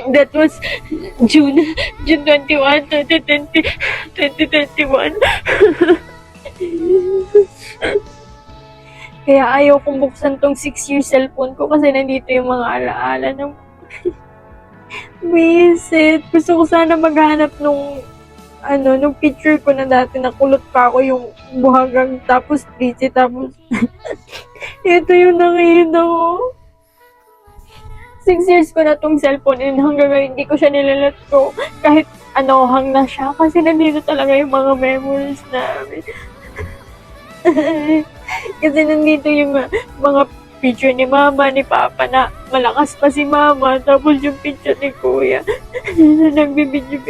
That was June, June 21, 2020, 2021. Kaya ayaw kong buksan tong 6-year cellphone ko kasi nandito yung mga alaala ng visit. Gusto ko sana maghanap nung picture ko na dati nakulot pa ako yung buhagang tapos busy tapos ito yung nakita ko. 6 years ko na tong cellphone and hanggang ngayon hindi ko siya nilalat ko kahit hang na siya kasi nandito talaga yung mga memories namin. Kasi nandito yung mga picture ni mama, ni papa na malakas pa si mama tapos yung picture ni kuya na nagbibidyo.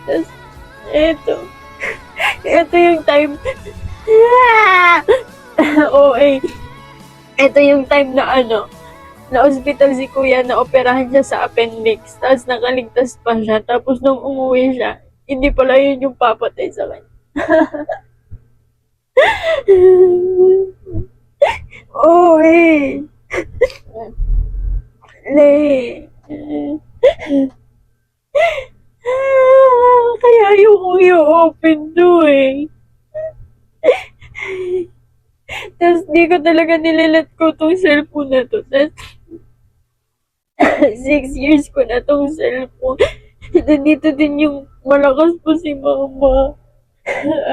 Tapos ito yung time ito yung time na na hospital si kuya, na operahan siya sa appendix, tapos nakaligtas pa siya, tapos nung umuwi siya, hindi pala yun yung papatay sa kanya. Kaya yung kuya open to Tapos di ko talaga nilalat ko tong cellphone na to. Tapos 6 years ko na tong cellphone. Nandito din yung malakas po si mama.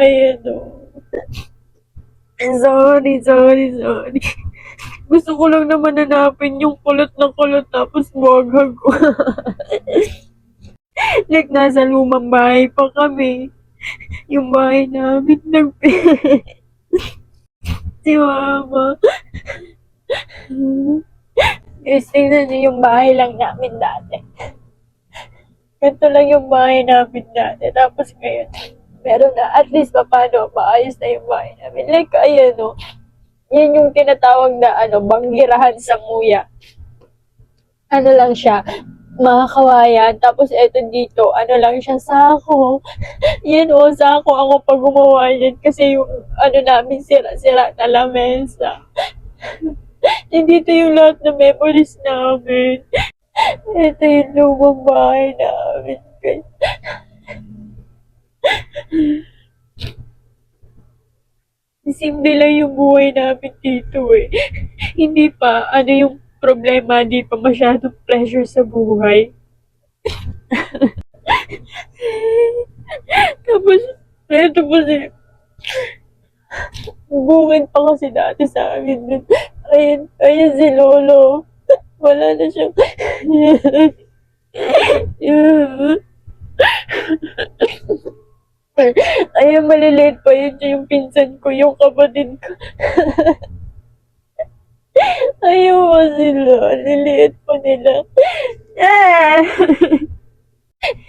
Ayan Sorry. Gusto ko lang naman hanapin yung kulot na kulot tapos buwaghag ko. Like nasa lumang bahay pa kami. Yung bahay namin si mama. Guys, tingnan niyo yung bahay lang namin dati. Ganito lang yung bahay namin dati. Tapos ngayon, meron na, at least paano, maayos na yung bahay namin. Like, yun yung tinatawag na, banggirahan sa nguya. Lang siya, mga kawayan. Tapos eto dito, lang siya, sako. Yan sako ako pag gumawa yan. Kasi yung, namin, sira-sira na lamesa. Nandito yung lahat ng memories namin. Ito yung lumang bahay namin. Simple lang yung buhay namin dito Hindi pa, yung problema, hindi pa masyadong pleasure sa buhay. Tapos, ito po bungad pa kasi dati sa amin. Ayan si Lolo. Wala na siyang ayan, maliliit pa yun yung pinsan ko, yung kapatid ko. Ayaw mo sila, liliit pa nila.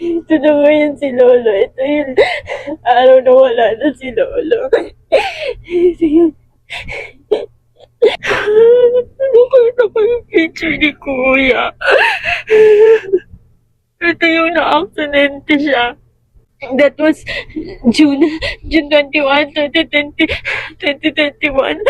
Ito naman yun si Lolo. Ito yung araw na wala na si Lolo. Ito yun. Nakita ko yung picture ni Kuya. Ito yung na-accidente siya. That was June 21, 2020, 2021.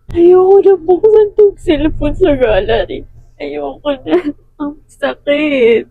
Ayoko na buksan tong cellphone sa gallery. Ayoko na. Ang sakit.